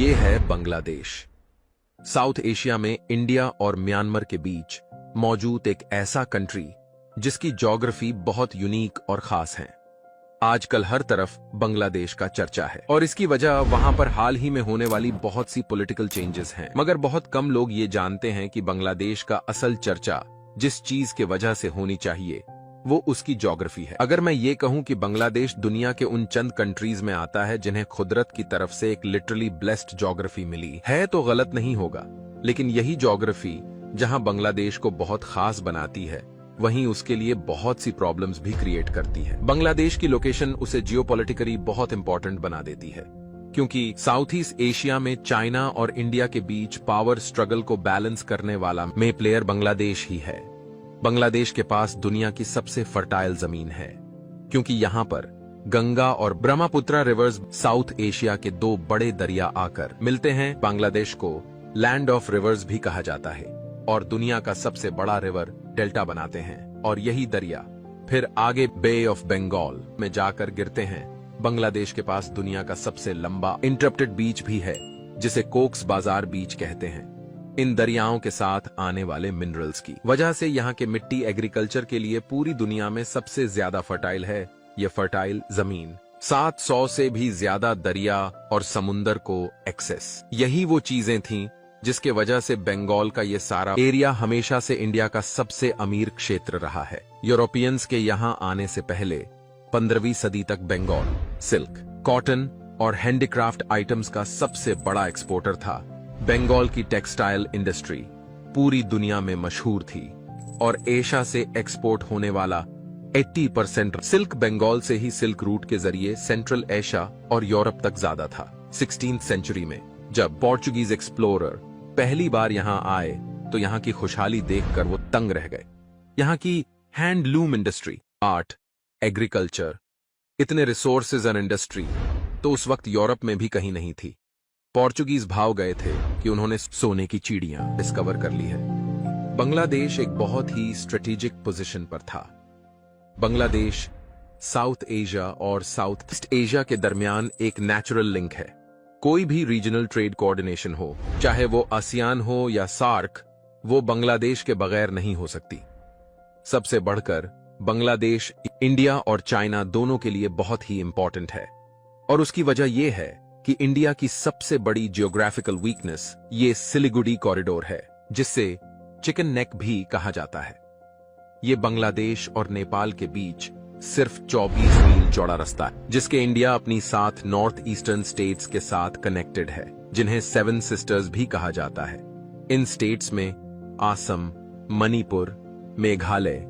ये है Bangladesh. South Asia में इंडिया और म्यांमार के बीच मौजूद एक ऐसा कंट्री जिसकी ज्योग्राफी बहुत यूनिक और खास है। आजकल हर तरफ बांग्लादेश का चर्चा है और इसकी वजह वहां पर हाल ही में होने वाली बहुत सी पॉलिटिकल चेंजेस हैं। मगर बहुत कम लोग ये जानते हैं कि बांग्लादेश का असल चर्चा जिस चीज के वजह से होनी चाहिए वो उसकी ज्योग्राफी है। अगर मैं ये कहूं कि बांग्लादेश दुनिया के उन चंद कंट्रीज में आता है जिन्हें कुदरत की तरफ से एक लिटरली ब्लेस्ड ज्योग्राफी मिली है तो गलत नहीं होगा, लेकिन यही ज्योग्राफी जहां बांग्लादेश को बहुत खास बनाती है वहीं उसके लिए बहुत सी प्रॉब्लम्स भी क्रिएट करती है। बांग्लादेश की लोकेशन उसे जियोपॉलिटिकली बहुत इंपॉर्टेंट बना देती है क्योंकि साउथ ईस्ट एशिया में चाइना और इंडिया के बीच पावर स्ट्रगल को बैलेंस करने वाला मेन प्लेयर बांग्लादेश ही है। बांग्लादेश के पास दुनिया की सबसे फर्टाइल जमीन है क्योंकि यहाँ पर गंगा और ब्रह्मपुत्र रिवर्स साउथ एशिया के दो बड़े दरिया आकर मिलते हैं। बांग्लादेश को लैंड ऑफ रिवर्स भी कहा जाता है और दुनिया का सबसे बड़ा रिवर डेल्टा बनाते हैं और यही दरिया फिर आगे बे ऑफ बंगाल में जाकर गिरते हैं। बांग्लादेश के पास दुनिया का सबसे लंबा इंटरप्टेड बीच भी है जिसे कोक्स बाजार बीच कहते हैं। इन दरियाओं के साथ आने वाले मिनरल्स की वजह से यहाँ के मिट्टी एग्रीकल्चर के लिए पूरी दुनिया में सबसे ज्यादा फर्टाइल है। ये फर्टाइल जमीन 700 से भी ज्यादा दरिया और समुंदर को एक्सेस, यही वो चीजें थीं जिसके वजह से बंगाल का ये सारा एरिया हमेशा से इंडिया का सबसे अमीर क्षेत्र रहा है। यूरोपियंस के यहाँ आने से पहले 15वीं सदी तक बंगाल सिल्क, कॉटन और हैंडीक्राफ्ट आइटम्स का सबसे बड़ा एक्सपोर्टर था। बंगाल की टेक्सटाइल इंडस्ट्री पूरी दुनिया में मशहूर थी और एशिया से एक्सपोर्ट होने वाला 80% सिल्क बंगाल से ही सिल्क रूट के जरिए सेंट्रल एशिया और यूरोप तक ज्यादा था। 16th सेंचुरी में जब पोर्चुगीज एक्सप्लोरर पहली बार यहां आए तो यहां की खुशहाली देखकर वो तंग रह गए। यहां की हैंडलूम इंडस्ट्री, आर्ट, एग्रीकल्चर, इतने रिसोर्सेज और इंडस्ट्री तो उस वक्त यूरोप में भी कहीं नहीं थी। पोर्चुगीज भाव गए थे कि उन्होंने सोने की चिड़ियां डिस्कवर कर ली है। बांग्लादेश एक बहुत ही स्ट्रेटेजिक पोजीशन पर था। बांग्लादेश साउथ एशिया और साउथ ईस्ट एशिया के दरमियान एक नेचुरल लिंक है। कोई भी रीजनल ट्रेड कोऑर्डिनेशन हो, चाहे वो आसियान हो या सार्क, वो बांग्लादेश के बगैर नहीं हो सकती। सबसे बढ़कर बांग्लादेश इंडिया और चाइना दोनों के लिए बहुत ही इंपॉर्टेंट है और उसकी वजह यह है कि इंडिया की सबसे बड़ी जियोग्राफिकल वीकनेस ये सिलीगुड़ी कॉरिडोर है जिससे चिकन नेक भी कहा जाता है। ये बांग्लादेश और नेपाल के बीच सिर्फ 24 मील चौड़ा रास्ता है जिसके इंडिया अपनी 7 नॉर्थ ईस्टर्न स्टेट्स के साथ कनेक्टेड है जिन्हें 7 सिस्टर्स भी कहा जाता है। इन स्टेट्स में असम, मणिपुर, मेघालय,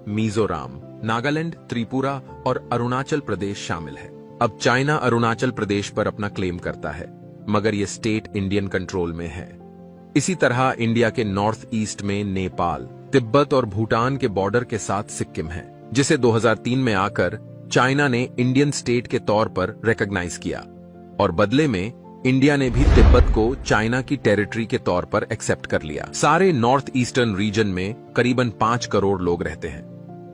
मिजोरम, नागालैंड, त्रिपुरा और अरुणाचल प्रदेश शामिल है। अब चाइना अरुणाचल प्रदेश पर अपना क्लेम करता है मगर ये स्टेट इंडियन कंट्रोल में है। इसी तरह इंडिया के नॉर्थ ईस्ट में नेपाल, तिब्बत और भूटान के बॉर्डर के साथ सिक्किम है जिसे 2003 में आकर चाइना ने इंडियन स्टेट के तौर पर रिकॉग्नाइज किया और बदले में इंडिया ने भी तिब्बत को चाइना की टेरिटरी के तौर पर एक्सेप्ट कर लिया। सारे नॉर्थ ईस्टर्न रीजन में करीबन 5 करोड़ लोग रहते हैं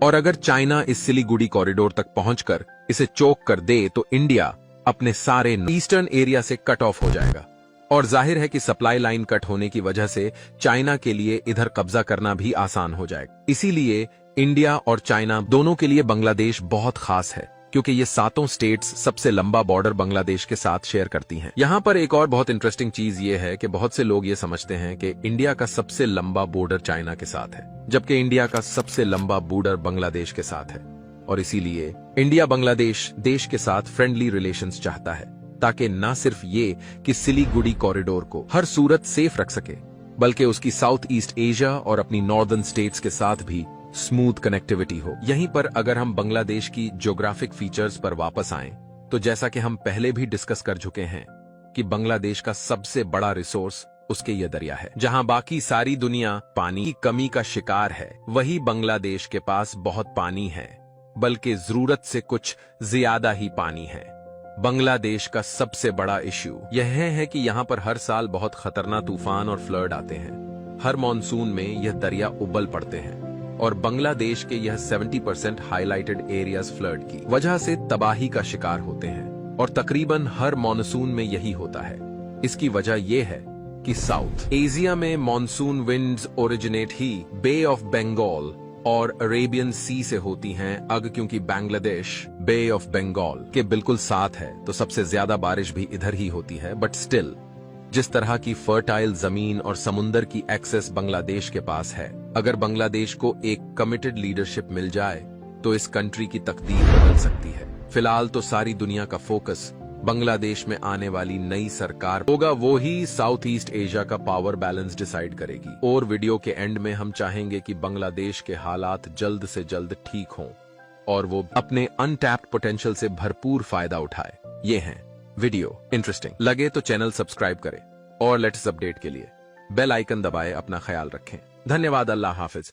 और अगर चाइना इस सिलीगुड़ी कॉरिडोर तक पहुंचकर इसे चोक कर दे तो इंडिया अपने सारे ईस्टर्न एरिया से कट ऑफ हो जाएगा और जाहिर है कि सप्लाई लाइन कट होने की वजह से चाइना के लिए इधर कब्जा करना भी आसान हो जाएगा। इसीलिए इंडिया और चाइना दोनों के लिए बांग्लादेश बहुत खास है क्योंकि ये 7 स्टेट्स सबसे लंबा बॉर्डर बांग्लादेश के साथ शेयर करती हैं। यहाँ पर एक और बहुत इंटरेस्टिंग चीज ये है कि बहुत से लोग ये समझते हैं कि इंडिया का सबसे लंबा बॉर्डर चाइना के साथ है जबकि इंडिया का सबसे लंबा बॉर्डर बांग्लादेश के साथ है और इसीलिए इंडिया बांग्लादेश देश के साथ फ्रेंडली रिलेशंस चाहता है ताकि न सिर्फ ये कि सिलीगुड़ी कॉरिडोर को हर सूरत सेफ रख सके बल्कि उसकी साउथ ईस्ट एशिया और अपनी नॉर्दर्न स्टेट्स के साथ भी स्मूथ कनेक्टिविटी हो। यहीं पर अगर हम बांग्लादेश की ज्योग्राफिक फीचर्स पर वापस आएं तो जैसा कि हम पहले भी डिस्कस कर चुके हैं कि बांग्लादेश का सबसे बड़ा रिसोर्स उसके ये दरिया है। जहां बाकी सारी दुनिया पानी की कमी का शिकार है वही बांग्लादेश के पास बहुत पानी है, बल्कि जरूरत से कुछ ज्यादा ही पानी है। बांग्लादेश का सबसे बड़ा इश्यू यह है कि यहाँ पर हर साल बहुत खतरनाक तूफान और फ्लड आते हैं। हर मॉनसून में यह दरिया उबल पड़ते हैं और बांग्लादेश के यह 70% हाईलाइटेड एरियाज फ्लड की वजह से तबाही का शिकार होते हैं और तकरीबन हर मॉनसून में यही होता है। इसकी वजह यह है कि साउथ एशिया में मॉनसून विंड्स ओरिजिनेट ही बे ऑफ बंगाल और अरेबियन सी से होती हैं। क्योंकि बांग्लादेश बे ऑफ बंगाल के बिल्कुल साथ है तो सबसे ज्यादा बारिश भी इधर ही होती है। बट स्टिल, जिस तरह की फर्टाइल जमीन और समुंदर की एक्सेस बांग्लादेश के पास है, अगर बांग्लादेश को एक कमिटेड लीडरशिप मिल जाए तो इस कंट्री की तकदीर बदल सकती है। फिलहाल तो सारी दुनिया का फोकस बांग्लादेश में आने वाली नई सरकार होगा, वो ही साउथ ईस्ट एशिया का पावर बैलेंस डिसाइड करेगी। और वीडियो के एंड में हम चाहेंगे कि बांग्लादेश के हालात जल्द से जल्द ठीक हों और वो अपने अनटैप्ड पोटेंशियल से भरपूर फायदा उठाए। ये हैं वीडियो इंटरेस्टिंग लगे तो चैनल सब्सक्राइब करें और लेटेस्ट अपडेट के लिए बेल आइकन दबाए। अपना ख्याल रखें। धन्यवाद। अल्लाह हाफिज।